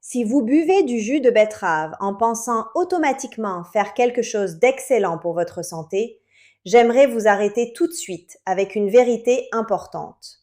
Si vous buvez du jus de betterave en pensant automatiquement faire quelque chose d'excellent pour votre santé, j'aimerais vous arrêter tout de suite avec une vérité importante.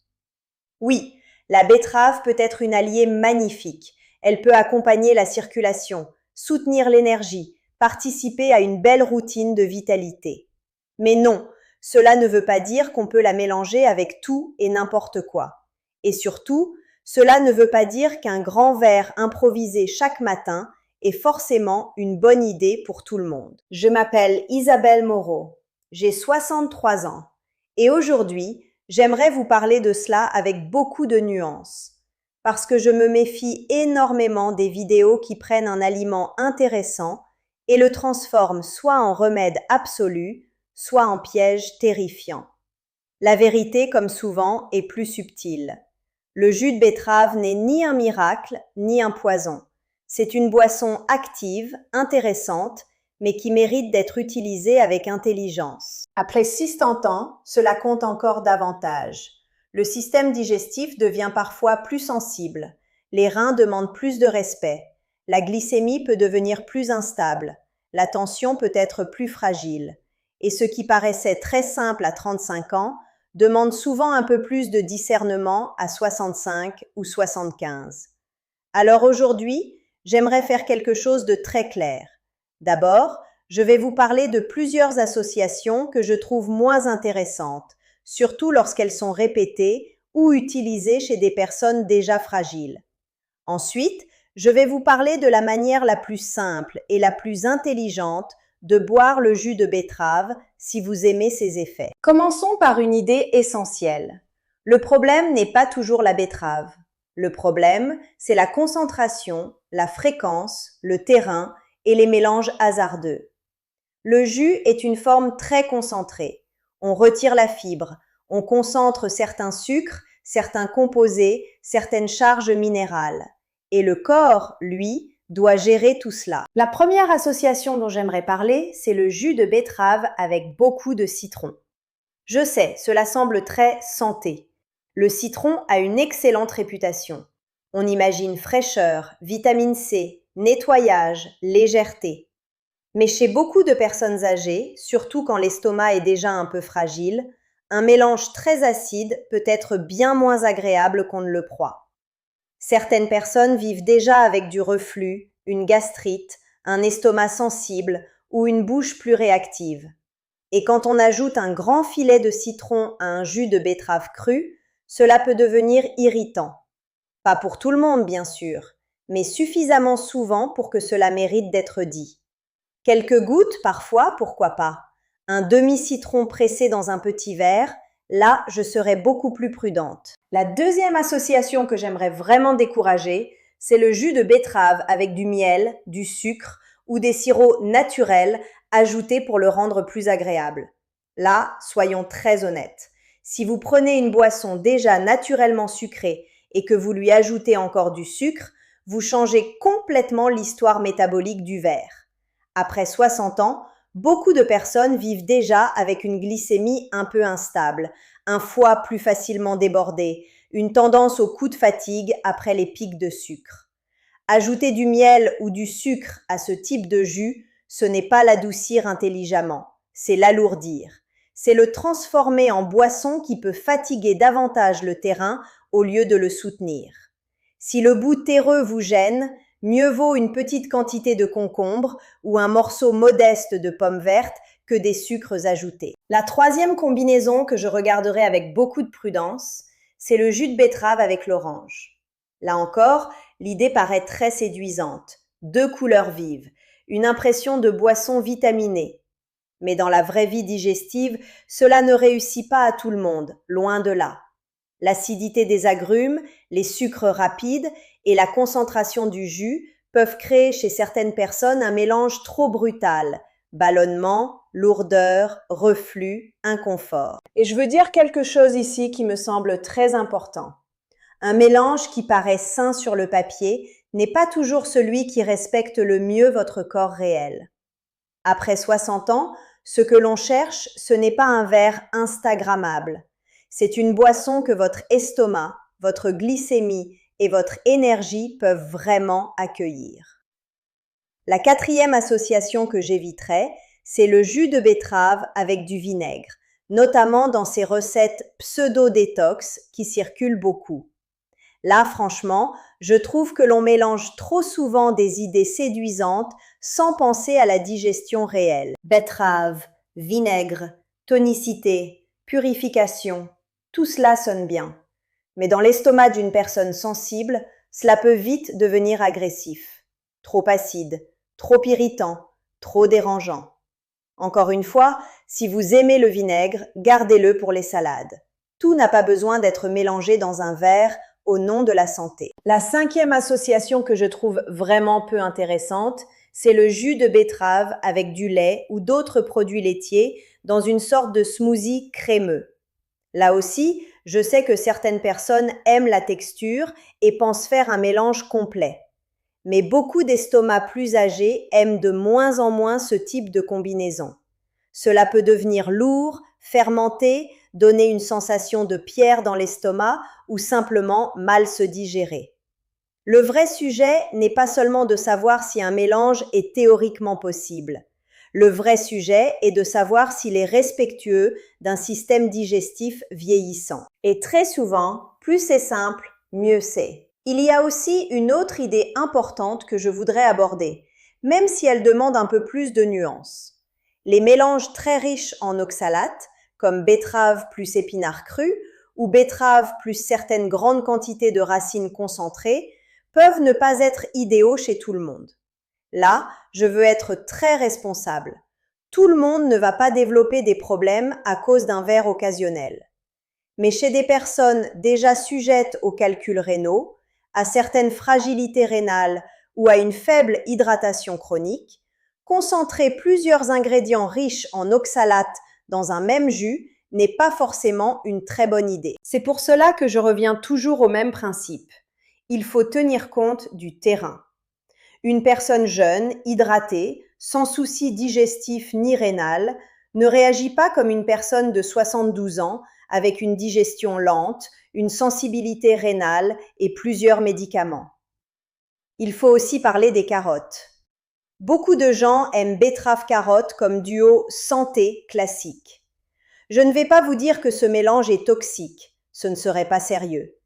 Oui, la betterave peut être une alliée magnifique. Elle peut accompagner la circulation, soutenir l'énergie, participer à une belle routine de vitalité. Mais non, cela ne veut pas dire qu'on peut la mélanger avec tout et n'importe quoi. Et surtout, cela ne veut pas dire qu'un grand verre improvisé chaque matin est forcément une bonne idée pour tout le monde. Je m'appelle Isabelle Moreau, j'ai 63 ans et aujourd'hui, j'aimerais vous parler de cela avec beaucoup de nuances, parce que je me méfie énormément des vidéos qui prennent un aliment intéressant et le transforment soit en remède absolu, soit en piège terrifiant. La vérité, comme souvent, est plus subtile. Le jus de betterave n'est ni un miracle, ni un poison. C'est une boisson active, intéressante, mais qui mérite d'être utilisée avec intelligence. Après 60 ans, cela compte encore davantage. Le système digestif devient parfois plus sensible. Les reins demandent plus de respect. La glycémie peut devenir plus instable. La tension peut être plus fragile. Et ce qui paraissait très simple à 35 ans demande souvent un peu plus de discernement à 65 ou 75. Alors aujourd'hui, j'aimerais faire quelque chose de très clair. D'abord, je vais vous parler de plusieurs associations que je trouve moins intéressantes, surtout lorsqu'elles sont répétées ou utilisées chez des personnes déjà fragiles. Ensuite, je vais vous parler de la manière la plus simple et la plus intelligente de boire le jus de betterave si vous aimez ses effets. Commençons par une idée essentielle. Le problème n'est pas toujours la betterave. Le problème, c'est la concentration, la fréquence, le terrain et les mélanges hasardeux. Le jus est une forme très concentrée. On retire la fibre, on concentre certains sucres, certains composés, certaines charges minérales. Et le corps, lui, doit gérer tout cela. La première association dont j'aimerais parler, c'est le jus de betterave avec beaucoup de citron. Je sais, cela semble très santé. Le citron a une excellente réputation. On imagine fraîcheur, vitamine C, nettoyage, légèreté. Mais chez beaucoup de personnes âgées, surtout quand l'estomac est déjà un peu fragile, un mélange très acide peut être bien moins agréable qu'on ne le croit. Certaines personnes vivent déjà avec du reflux, une gastrite, un estomac sensible ou une bouche plus réactive. Et quand on ajoute un grand filet de citron à un jus de betterave cru, cela peut devenir irritant. Pas pour tout le monde, bien sûr, mais suffisamment souvent pour que cela mérite d'être dit. Quelques gouttes, parfois, pourquoi pas. Un demi-citron pressé dans un petit verre, là, je serais beaucoup plus prudente. La deuxième association que j'aimerais vraiment décourager, c'est le jus de betterave avec du miel, du sucre ou des sirops naturels ajoutés pour le rendre plus agréable. Là, soyons très honnêtes. Si vous prenez une boisson déjà naturellement sucrée et que vous lui ajoutez encore du sucre, vous changez complètement l'histoire métabolique du verre. Après 60 ans, beaucoup de personnes vivent déjà avec une glycémie un peu instable, un foie plus facilement débordé, une tendance au coup de fatigue après les pics de sucre. Ajouter du miel ou du sucre à ce type de jus, ce n'est pas l'adoucir intelligemment, c'est l'alourdir. C'est le transformer en boisson qui peut fatiguer davantage le terrain au lieu de le soutenir. Si le goût terreux vous gêne, mieux vaut une petite quantité de concombre ou un morceau modeste de pomme verte que des sucres ajoutés. La troisième combinaison que je regarderai avec beaucoup de prudence, c'est le jus de betterave avec l'orange. Là encore, l'idée paraît très séduisante. 2 couleurs vives, une impression de boisson vitaminée. Mais dans la vraie vie digestive, cela ne réussit pas à tout le monde, loin de là. L'acidité des agrumes, les sucres rapides et la concentration du jus peuvent créer chez certaines personnes un mélange trop brutal, ballonnement, lourdeur, reflux, inconfort. Et je veux dire quelque chose ici qui me semble très important. Un mélange qui paraît sain sur le papier n'est pas toujours celui qui respecte le mieux votre corps réel. Après 60 ans, ce que l'on cherche, ce n'est pas un verre instagrammable. C'est une boisson que votre estomac, votre glycémie et votre énergie peuvent vraiment accueillir. La quatrième association que j'éviterais, c'est le jus de betterave avec du vinaigre, notamment dans ces recettes pseudo-détox qui circulent beaucoup. Là, franchement, je trouve que l'on mélange trop souvent des idées séduisantes sans penser à la digestion réelle. Betterave, vinaigre, tonicité, purification, tout cela sonne bien. Mais dans l'estomac d'une personne sensible, cela peut vite devenir agressif. Trop acide, trop irritant, trop dérangeant. Encore une fois, si vous aimez le vinaigre, gardez-le pour les salades. Tout n'a pas besoin d'être mélangé dans un verre au nom de la santé. La cinquième association que je trouve vraiment peu intéressante, c'est le jus de betterave avec du lait ou d'autres produits laitiers dans une sorte de smoothie crémeux. Là aussi, je sais que certaines personnes aiment la texture et pensent faire un mélange complet. Mais beaucoup d'estomacs plus âgés aiment de moins en moins ce type de combinaison. Cela peut devenir lourd, fermenté, donner une sensation de pierre dans l'estomac ou simplement mal se digérer. Le vrai sujet n'est pas seulement de savoir si un mélange est théoriquement possible. Le vrai sujet est de savoir s'il est respectueux d'un système digestif vieillissant. Et très souvent, plus c'est simple, mieux c'est. Il y a aussi une autre idée importante que je voudrais aborder, même si elle demande un peu plus de nuances. Les mélanges très riches en oxalates, comme betterave plus épinards crus ou betterave plus certaines grandes quantités de racines concentrées, peuvent ne pas être idéaux chez tout le monde. Là, je veux être très responsable. Tout le monde ne va pas développer des problèmes à cause d'un verre occasionnel. Mais chez des personnes déjà sujettes aux calculs rénaux, à certaines fragilités rénales ou à une faible hydratation chronique, concentrer plusieurs ingrédients riches en oxalates dans un même jus n'est pas forcément une très bonne idée. C'est pour cela que je reviens toujours au même principe. Il faut tenir compte du terrain. Une personne jeune, hydratée, sans souci digestif ni rénal, ne réagit pas comme une personne de 72 ans avec une digestion lente, une sensibilité rénale et plusieurs médicaments. Il faut aussi parler des carottes. Beaucoup de gens aiment betterave-carotte comme duo santé classique. Je ne vais pas vous dire que ce mélange est toxique, ce ne serait pas sérieux.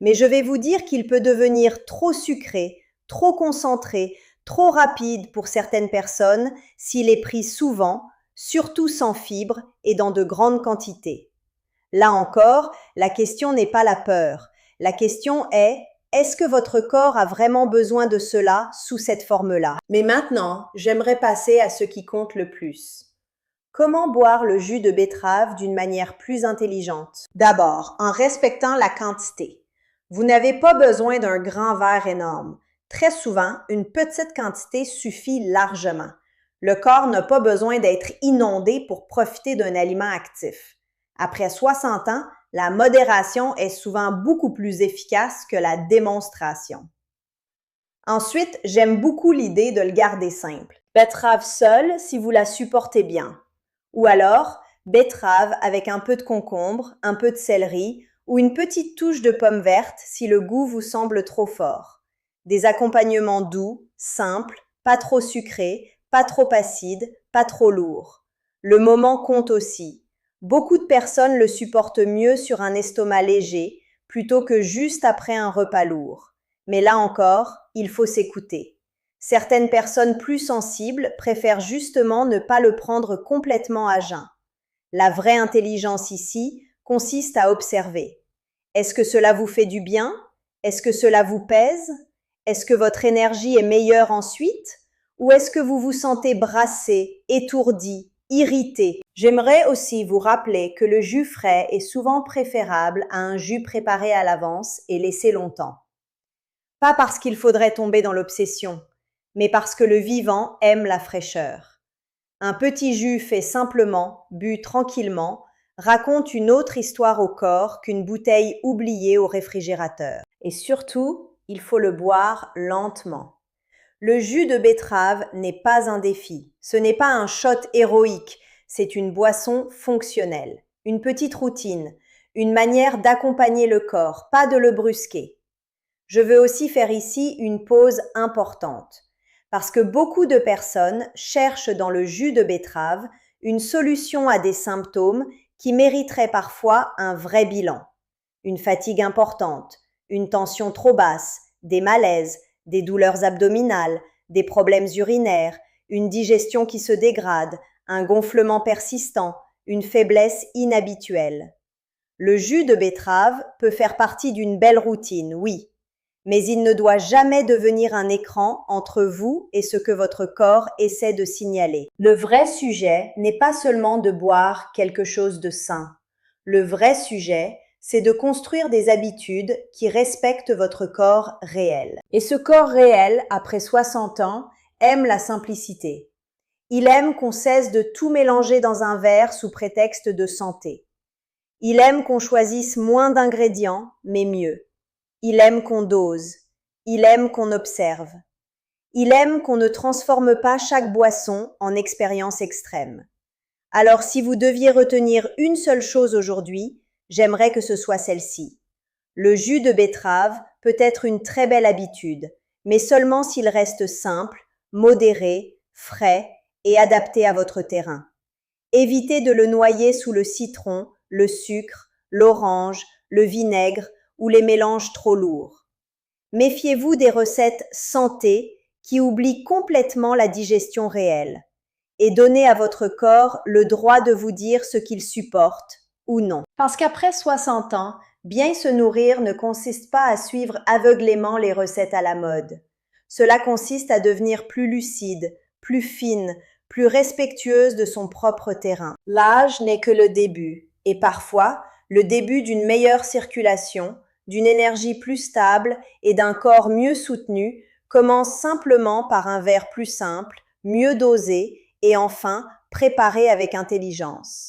Mais je vais vous dire qu'il peut devenir trop sucré, trop concentré, trop rapide pour certaines personnes s'il est pris souvent, surtout sans fibres et dans de grandes quantités. Là encore, la question n'est pas la peur. La question est-ce que votre corps a vraiment besoin de cela sous cette forme-là? Mais maintenant, j'aimerais passer à ce qui compte le plus. Comment boire le jus de betterave d'une manière plus intelligente? D'abord, en respectant la quantité. Vous n'avez pas besoin d'un grand verre énorme. Très souvent, une petite quantité suffit largement. Le corps n'a pas besoin d'être inondé pour profiter d'un aliment actif. Après 60 ans, la modération est souvent beaucoup plus efficace que la démonstration. Ensuite, j'aime beaucoup l'idée de le garder simple. Betterave seule si vous la supportez bien. Ou alors, betterave avec un peu de concombre, un peu de céleri ou une petite touche de pomme verte si le goût vous semble trop fort. Des accompagnements doux, simples, pas trop sucrés, pas trop acides, pas trop lourds. Le moment compte aussi. Beaucoup de personnes le supportent mieux sur un estomac léger plutôt que juste après un repas lourd. Mais là encore, il faut s'écouter. Certaines personnes plus sensibles préfèrent justement ne pas le prendre complètement à jeun. La vraie intelligence ici consiste à observer. Est-ce que cela vous fait du bien? Est-ce que cela vous pèse? Est-ce que votre énergie est meilleure ensuite? Ou est-ce que vous vous sentez brassé, étourdi, irrité? J'aimerais aussi vous rappeler que le jus frais est souvent préférable à un jus préparé à l'avance et laissé longtemps. Pas parce qu'il faudrait tomber dans l'obsession, mais parce que le vivant aime la fraîcheur. Un petit jus fait simplement, bu tranquillement, raconte une autre histoire au corps qu'une bouteille oubliée au réfrigérateur. Et surtout, il faut le boire lentement. Le jus de betterave n'est pas un défi, ce n'est pas un shot héroïque, c'est une boisson fonctionnelle, une petite routine, une manière d'accompagner le corps, pas de le brusquer. Je veux aussi faire ici une pause importante, parce que beaucoup de personnes cherchent dans le jus de betterave une solution à des symptômes qui mériteraient parfois un vrai bilan. Une fatigue importante, une tension trop basse, des malaises, des douleurs abdominales, des problèmes urinaires, une digestion qui se dégrade, un gonflement persistant, une faiblesse inhabituelle. Le jus de betterave peut faire partie d'une belle routine, oui, mais il ne doit jamais devenir un écran entre vous et ce que votre corps essaie de signaler. Le vrai sujet n'est pas seulement de boire quelque chose de sain. Le vrai sujet, c'est de construire des habitudes qui respectent votre corps réel. Et ce corps réel, après 60 ans, aime la simplicité. Il aime qu'on cesse de tout mélanger dans un verre sous prétexte de santé. Il aime qu'on choisisse moins d'ingrédients, mais mieux. Il aime qu'on dose. Il aime qu'on observe. Il aime qu'on ne transforme pas chaque boisson en expérience extrême. Alors si vous deviez retenir une seule chose aujourd'hui, j'aimerais que ce soit celle-ci. Le jus de betterave peut être une très belle habitude, mais seulement s'il reste simple, modéré, frais et adapté à votre terrain. Évitez de le noyer sous le citron, le sucre, l'orange, le vinaigre ou les mélanges trop lourds. Méfiez-vous des recettes santé qui oublient complètement la digestion réelle et donnez à votre corps le droit de vous dire ce qu'il supporte ou non. Parce qu'après 60 ans, bien se nourrir ne consiste pas à suivre aveuglément les recettes à la mode. Cela consiste à devenir plus lucide, plus fine, plus respectueuse de son propre terrain. L'âge n'est que le début, et parfois le début d'une meilleure circulation, d'une énergie plus stable et d'un corps mieux soutenu commence simplement par un verre plus simple, mieux dosé et enfin préparé avec intelligence.